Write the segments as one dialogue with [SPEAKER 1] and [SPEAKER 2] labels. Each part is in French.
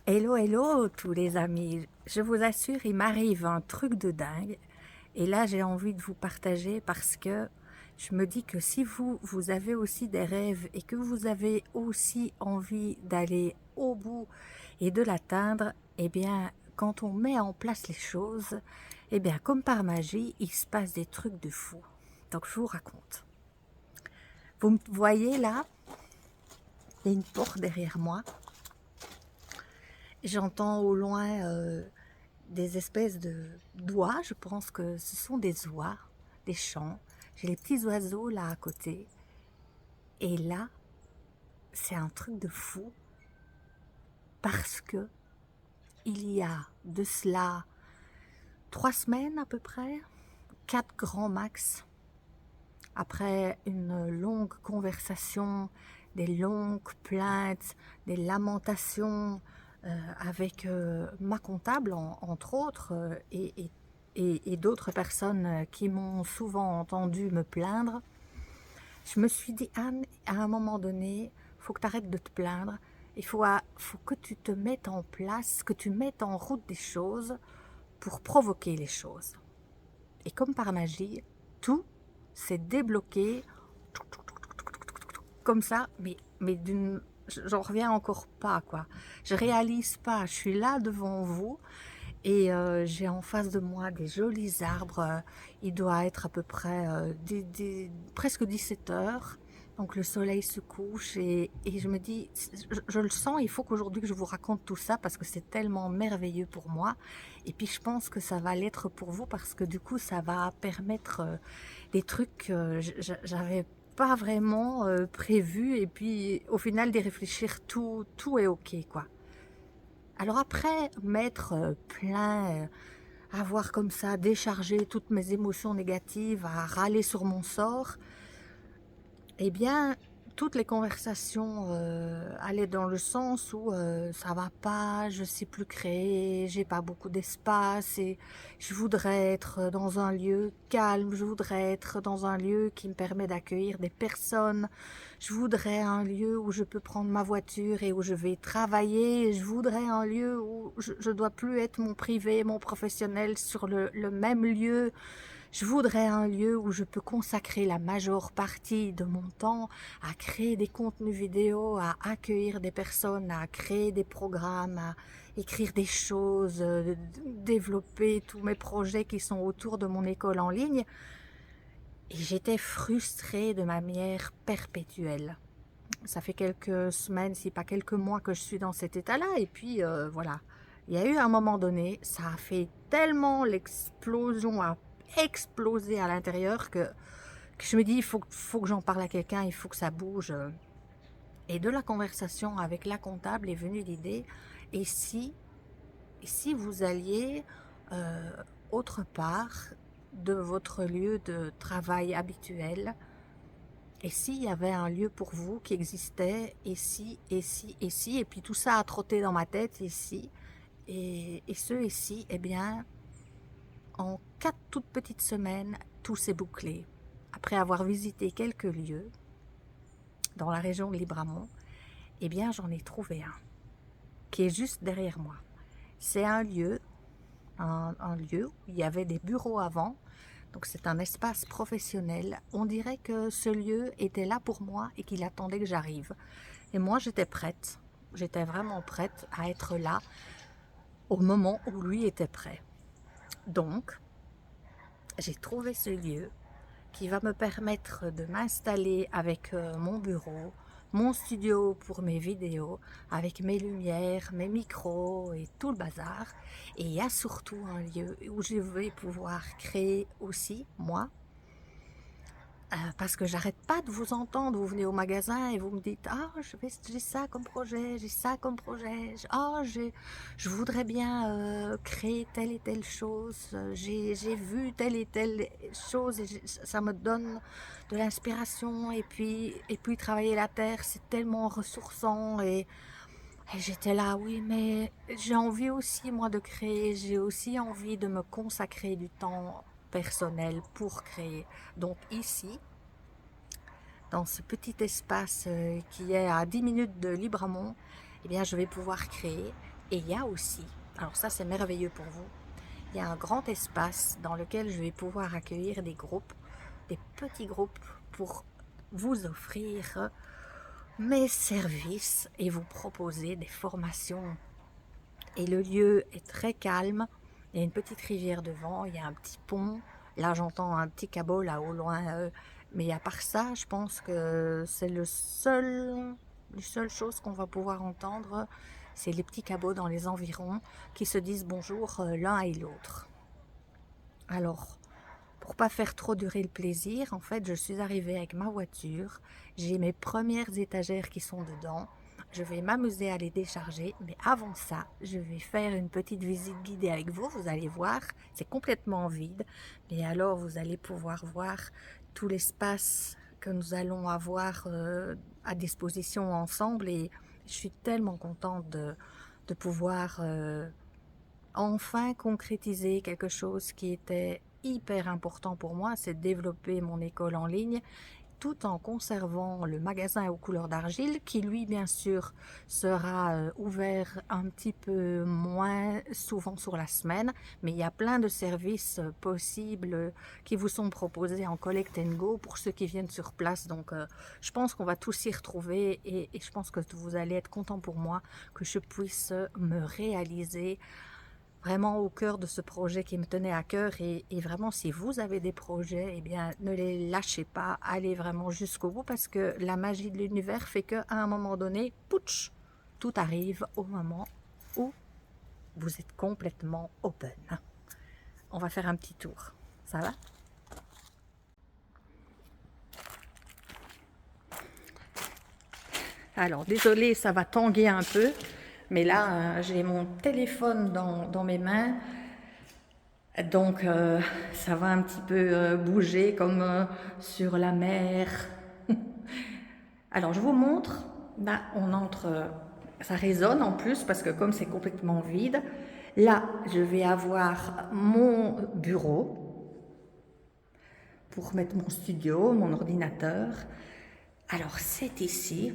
[SPEAKER 1] Hello, hello tous les amis. Je vous assure, il m'arrive un truc de dingue. Et là, j'ai envie de vous partager parce que je me dis que si vous avez aussi des rêves et que vous avez aussi envie d'aller au bout et de l'atteindre, eh bien, quand on met en place les choses, eh bien, comme par magie, il se passe des trucs de fou. Donc, je vous raconte. Vous me voyez là, il y a une porte derrière moi. J'entends au loin des espèces d'oies, je pense que ce sont des oies, des chants. J'ai les petits oiseaux là à côté. Et là, c'est un truc de fou parce que il y a de cela 3 semaines à peu près, 4 grands max, après une longue conversation, des longues plaintes, des lamentations avec ma comptable, entre autres, et d'autres personnes qui m'ont souvent entendu me plaindre, je me suis dit, Anne, à un moment donné, il faut que tu arrêtes de te plaindre, faut que tu te mettes en place, que tu mettes en route des choses pour provoquer les choses. Et comme par magie, tout s'est débloqué comme ça, mais j'en reviens encore pas, quoi. Je réalise pas, je suis là devant vous et j'ai en face de moi des jolis arbres. Il doit être à peu près presque 17 heures. Donc le soleil se couche et je me dis, je le sens, il faut qu'aujourd'hui que je vous raconte tout ça parce que c'est tellement merveilleux pour moi. Et puis je pense que ça va l'être pour vous parce que du coup ça va permettre des trucs que j'avais pas vraiment prévus et puis au final d'y réfléchir, tout est ok quoi. Alors après m'être plein, avoir comme ça déchargé toutes mes émotions négatives, à râler sur mon sort, eh bien, toutes les conversations allaient dans le sens où ça va pas, je sais plus créer, j'ai pas beaucoup d'espace et je voudrais être dans un lieu calme, je voudrais être dans un lieu qui me permet d'accueillir des personnes, je voudrais un lieu où je peux prendre ma voiture et où je vais travailler, je voudrais un lieu où je dois plus être mon privé, mon professionnel sur le même lieu. Je voudrais un lieu où je peux consacrer la majeure partie de mon temps à créer des contenus vidéo, à accueillir des personnes, à créer des programmes, à écrire des choses, développer tous mes projets qui sont autour de mon école en ligne. Et j'étais frustrée de manière perpétuelle. Ça fait quelques semaines, si pas quelques mois que je suis dans cet état-là. Et puis voilà, il y a eu un moment donné, ça a fait tellement, l'explosion a explosé à l'intérieur que je me dis, faut que j'en parle à quelqu'un, il faut que ça bouge. Et de la conversation avec la comptable est venue l'idée, et si vous alliez euh, autre part de votre lieu de travail habituel, et s'il y avait un lieu pour vous qui existait, et si, et si, et si, et puis tout ça a trotté dans ma tête, et si, et ce, et si, eh bien, en 4 toutes petites semaines, tout s'est bouclé. Après avoir visité quelques lieux dans la région de Libramont, eh bien, j'en ai trouvé un qui est juste derrière moi. C'est un lieu, un lieu où il y avait des bureaux avant. Donc c'est un espace professionnel. On dirait que ce lieu était là pour moi et qu'il attendait que j'arrive. Et moi j'étais prête. J'étais vraiment prête à être là au moment où lui était prêt. Donc j'ai trouvé ce lieu qui va me permettre de m'installer avec mon bureau, mon studio pour mes vidéos, avec mes lumières, mes micros et tout le bazar. Et il y a surtout un lieu où je vais pouvoir créer aussi, moi, parce que j'arrête pas de vous entendre, vous venez au magasin et vous me dites ah j'ai ça comme projet, j'ai ça comme projet, je voudrais bien créer telle et telle chose, j'ai vu telle et telle chose et ça me donne de l'inspiration et puis travailler la terre c'est tellement ressourçant et j'étais là oui mais j'ai envie aussi moi de créer, j'ai aussi envie de me consacrer du temps personnel pour créer. Donc ici, dans ce petit espace qui est à 10 minutes de Libramont, eh bien, je vais pouvoir créer. Et il y a aussi, alors ça c'est merveilleux pour vous, il y a un grand espace dans lequel je vais pouvoir accueillir des groupes, des petits groupes pour vous offrir mes services et vous proposer des formations. Et le lieu est très calme, il y a une petite rivière devant, il y a un petit pont, là j'entends un petit cabot là au loin, mais à part ça, je pense que c'est les seules choses qu'on va pouvoir entendre, c'est les petits cabots dans les environs qui se disent bonjour l'un et l'autre. Alors, pour pas faire trop durer le plaisir, en fait, je suis arrivée avec ma voiture. J'ai mes premières étagères qui sont dedans. Je vais m'amuser à les décharger, mais avant ça, je vais faire une petite visite guidée avec vous. Vous allez voir, c'est complètement vide, mais alors vous allez pouvoir voir tout l'espace que nous allons avoir à disposition ensemble. Et je suis tellement contente de pouvoir enfin concrétiser quelque chose qui était hyper important pour moi, c'est de développer mon école en ligne tout en conservant le magasin aux couleurs d'argile qui lui bien sûr sera ouvert un petit peu moins souvent sur la semaine, mais il y a plein de services possibles qui vous sont proposés en collect and go pour ceux qui viennent sur place. Donc je pense qu'on va tous y retrouver et je pense que vous allez être contents pour moi que je puisse me réaliser vraiment au cœur de ce projet qui me tenait à cœur. Et vraiment, si vous avez des projets, eh bien, ne les lâchez pas, allez vraiment jusqu'au bout parce que la magie de l'univers fait qu'à un moment donné, pouch, tout arrive au moment où vous êtes complètement open. On va faire un petit tour. Ça va? Alors, désolé, ça va tanguer un peu, mais là, j'ai mon téléphone dans mes mains. Donc ça va un petit peu bouger comme sur la mer. Alors je vous montre, là on entre, ça résonne en plus parce que comme c'est complètement vide, là je vais avoir mon bureau pour mettre mon studio, mon ordinateur. Alors c'est ici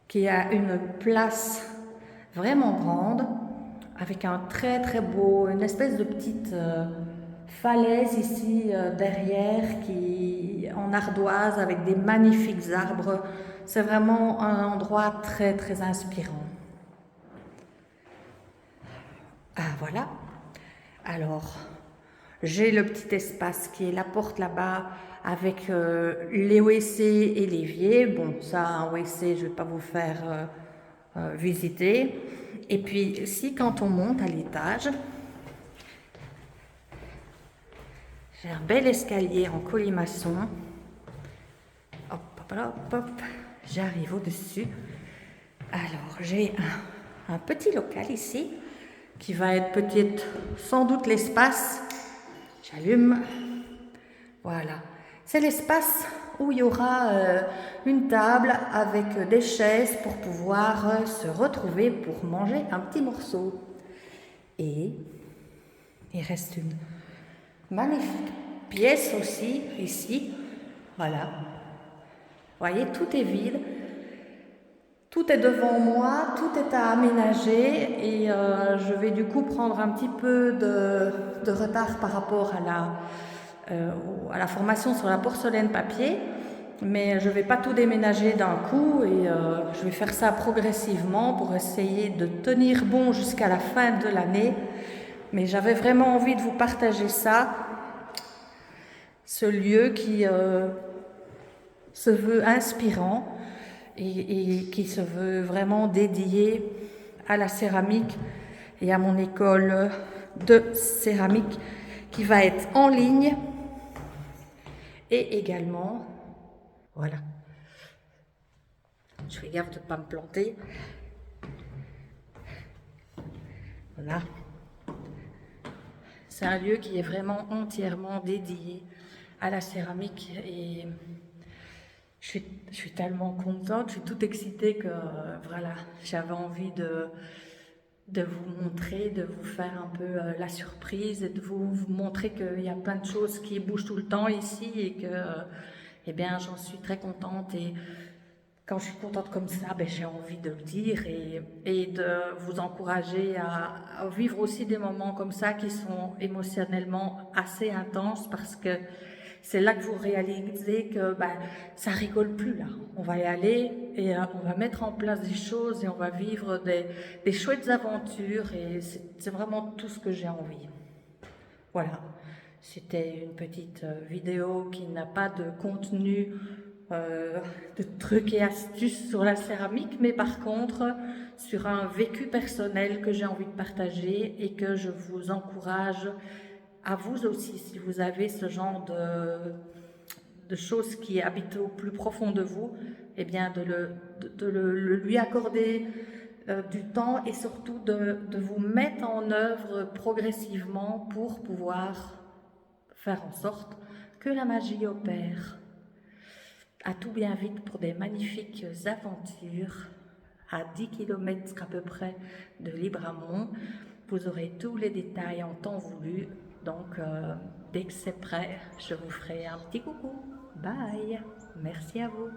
[SPEAKER 1] qui a une place vraiment grande avec un très très beau, une espèce de petite falaise ici derrière qui en ardoise avec des magnifiques arbres. C'est vraiment un endroit très très inspirant. Ah voilà. Alors j'ai le petit espace qui est la porte là-bas avec les WC et l'évier. Bon, ça, un WC, je ne vais pas vous faire visiter. Et puis, ici, quand on monte à l'étage, j'ai un bel escalier en colimaçon. Hop, hop, hop, hop. J'arrive au-dessus. Alors, j'ai un petit local ici qui va être peut-être sans doute l'espace. J'allume. Voilà. C'est l'espace où il y aura une table avec des chaises pour pouvoir se retrouver pour manger un petit morceau. Et il reste une magnifique pièce aussi ici. Voilà. Vous voyez, tout est vide. Tout est devant moi, tout est à aménager et je vais du coup prendre un petit peu de retard par rapport à la formation sur la porcelaine papier, mais je ne vais pas tout déménager d'un coup et je vais faire ça progressivement pour essayer de tenir bon jusqu'à la fin de l'année. Mais j'avais vraiment envie de vous partager ça, ce lieu qui se veut inspirant et qui se veut vraiment dédié à la céramique et à mon école de céramique qui va être en ligne et également, voilà, je fais gaffe de ne pas me planter, voilà, c'est un lieu qui est vraiment entièrement dédié à la céramique et je suis tellement contente, je suis toute excitée que voilà, j'avais envie de vous montrer, de vous faire un peu la surprise et de vous montrer qu'il y a plein de choses qui bougent tout le temps ici et que, eh bien, j'en suis très contente et quand je suis contente comme ça, ben, j'ai envie de le dire et de vous encourager à vivre aussi des moments comme ça qui sont émotionnellement assez intenses parce que c'est là que vous réalisez que ben, ça rigole plus là. On va y aller et on va mettre en place des choses et on va vivre des chouettes aventures et c'est vraiment tout ce que j'ai envie. Voilà, c'était une petite vidéo qui n'a pas de contenu de trucs et astuces sur la céramique, mais par contre sur un vécu personnel que j'ai envie de partager et que je vous encourage à vous aussi, si vous avez ce genre de choses qui habitent au plus profond de vous, eh bien de lui accorder du temps et surtout de vous mettre en œuvre progressivement pour pouvoir faire en sorte que la magie opère. À tout bien vite pour des magnifiques aventures à 10 km à peu près de Libramont. Vous aurez tous les détails en temps voulu. Donc, dès que c'est prêt, je vous ferai un petit coucou. Bye. Merci à vous.